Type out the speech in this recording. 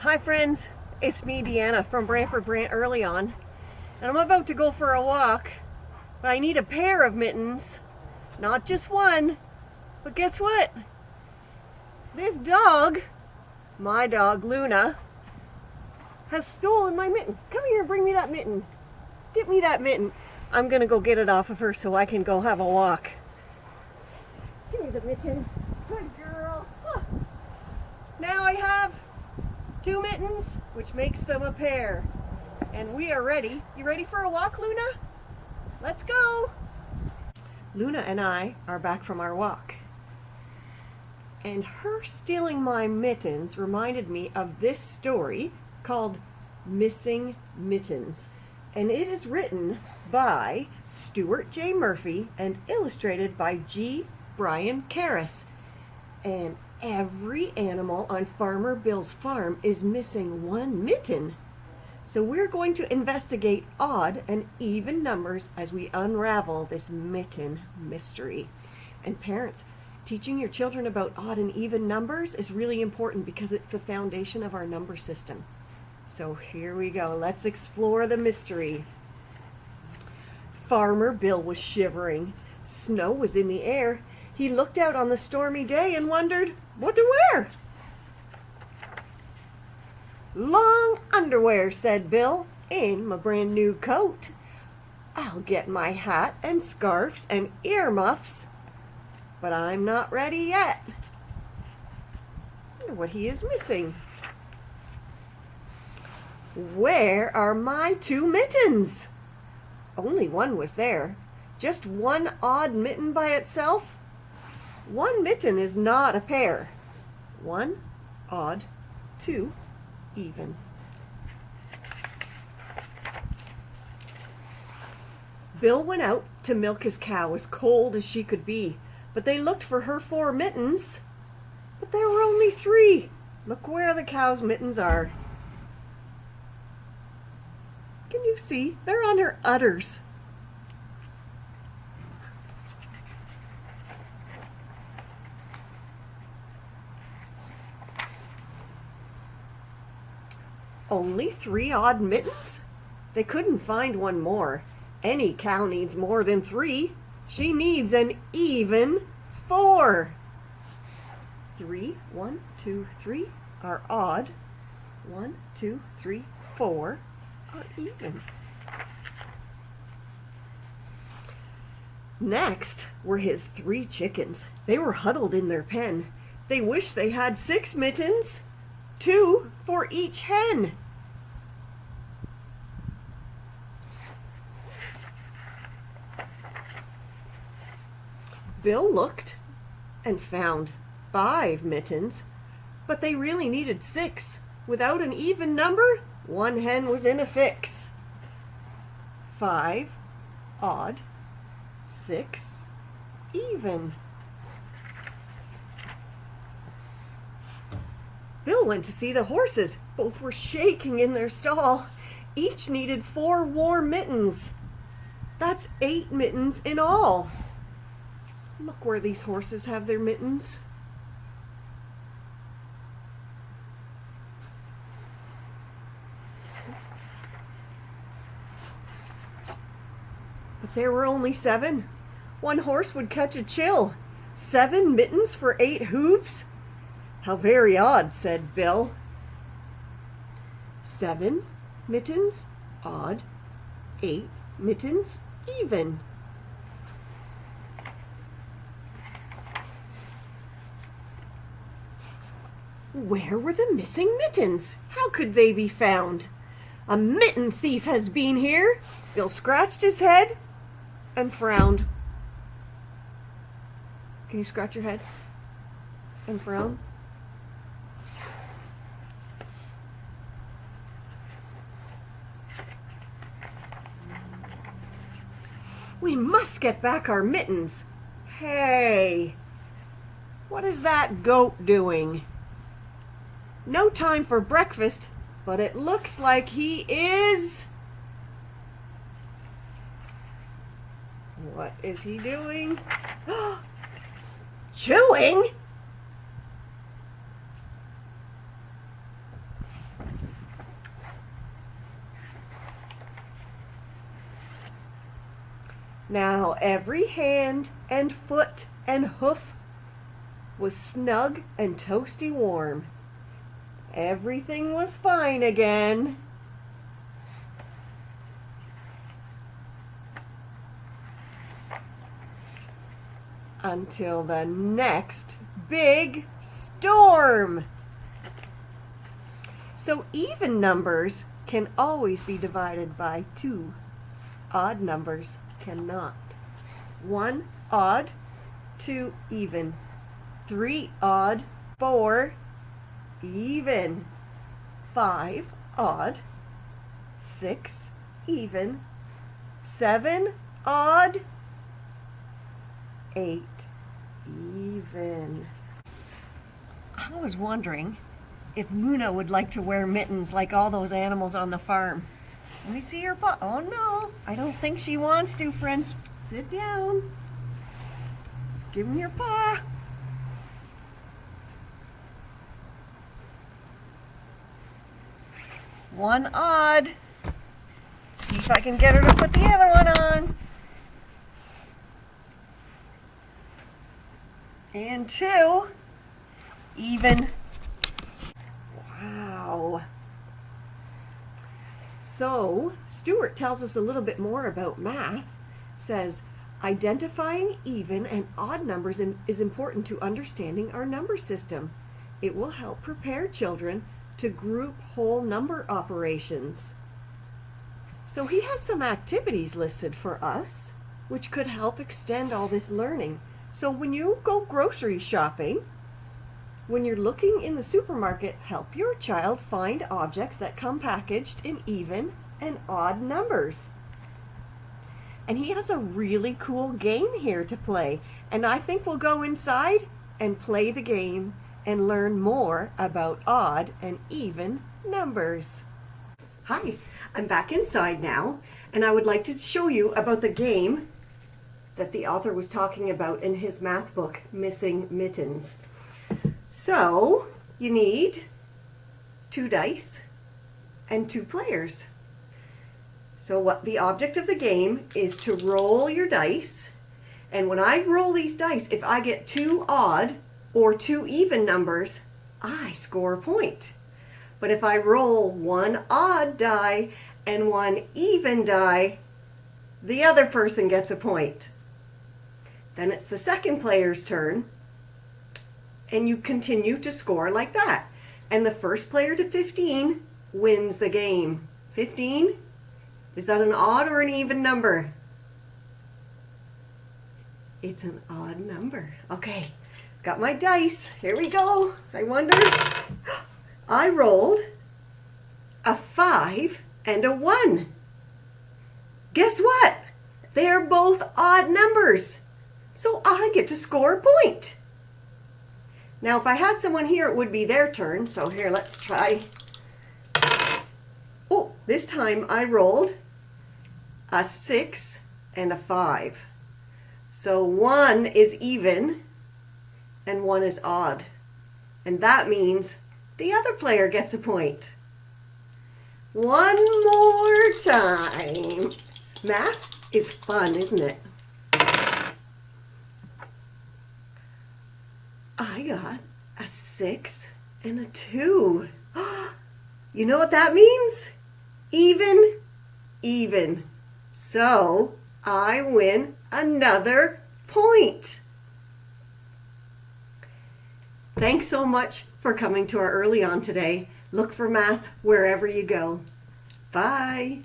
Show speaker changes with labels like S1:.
S1: Hi friends, it's me Deanna from Brantford-Brant EarlyON, and I'm about to go for a walk, but I need a pair of mittens, not just one. But guess what? This dog, my dog Luna, has stolen my mitten. Come here and bring me that mitten. Get me that mitten. I'm gonna go get it off of her so I can go have a walk. Give me the mitten. Good girl. Huh. Now I have 2 mittens, which makes them a pair. And we are ready. You ready for a walk, Luna? Let's go. Luna and I are back from our walk. And her stealing my mittens reminded me of this story called Missing Mittens. And it is written by Stuart J. Murphy and illustrated by G. Brian Karras. And every animal on Farmer Bill's farm is missing one mitten. So we're going to investigate odd and even numbers as we unravel this mitten mystery. And parents, teaching your children about odd and even numbers is really important because it's the foundation of our number system. So here we go. Let's explore the mystery. Farmer Bill was shivering. Snow was in the air. He looked out on the stormy day and wondered what to wear. Long underwear, said Bill, in my brand new coat. I'll get my hat and scarfs and earmuffs, but I'm not ready yet. I wonder what he is missing. Where are my 2 mittens? Only one was there. Just one odd mitten by itself? One mitten is not a pair. 1 odd, 2 even. Bill went out to milk his cow as cold as she could be, but they looked for her 4 mittens. But there were only 3. Look where the cow's mittens are. Can you see? They're on her udders. Only 3 odd mittens? They couldn't find one more. Any cow needs more than 3. She needs an even 4. 3, 1, 2, 3 are odd. 1, 2, 3, 4 are even. Next were his 3 chickens. They were huddled in their pen. They wished they had 6 mittens, 2 for each hen. Bill looked and found 5 mittens, but they really needed 6. Without an even number, one hen was in a fix. 5 odd, 6 even. Bill went to see the horses. Both were shaking in their stall. Each needed 4 warm mittens. That's 8 mittens in all. Look where these horses have their mittens. But there were only 7. One horse would catch a chill. 7 mittens for 8 hooves? How very odd, said Bill. 7 mittens, odd. 8 mittens, even. Where were the missing mittens? How could they be found? A mitten thief has been here. Bill scratched his head and frowned. Can you scratch your head and frown? We must get back our mittens. Hey, what is that goat doing? No time for breakfast, but it looks like he is. What is he doing? Chewing? Now every hand and foot and hoof was snug and toasty warm. Everything was fine again. Until the next big storm. So even numbers can always be divided by 2. Odd numbers cannot. 1 odd, 2 even, 3 odd, 4 even, 5 odd, 6 even, 7 odd, 8 even. I was wondering if Luna would like to wear mittens like all those animals on the farm. Let me see your paw. Oh no, I don't think she wants to, friends. Sit down. Just give me your paw. One odd. Let's see if I can get her to put the other one on. And 2 even. Wow. So Stuart tells us a little bit more about math. Says identifying even and odd numbers is important to understanding our number system. It will help prepare children to group whole number operations. So he has some activities listed for us which could help extend all this learning. So when you go grocery shopping, when you're looking in the supermarket, help your child find objects that come packaged in even and odd numbers. And he has a really cool game here to play. And I think we'll go inside and play the game and learn more about odd and even numbers. Hi, I'm back inside now, and I would like to show you about the game that the author was talking about in his math book, Missing Mittens. So you need 2 dice and 2 players. So what the object of the game is to roll your dice, and when I roll these dice, if I get 2 odd or 2 even numbers, I score a point. But if I roll 1 odd die and 1 even die, the other person gets a point. Then it's the second player's turn, and you continue to score like that. And the first player to 15 wins the game. 15? Is that an odd or an even number? It's an odd number. Okay, got my dice. Here we go. I wonder. I rolled a 5 and a 1. Guess what? They're both odd numbers. So I get to score a point. Now if I had someone here, it would be their turn. So here, let's try. Oh, this time I rolled a 6 and a 5. So 1 is even and 1 is odd. And that means the other player gets a point. One more time. Math is fun, isn't it? I got a 6 and a 2. You know what that means? Even, even. So I win another point. Thanks so much for coming to our EarlyON today. Look for math wherever you go. Bye.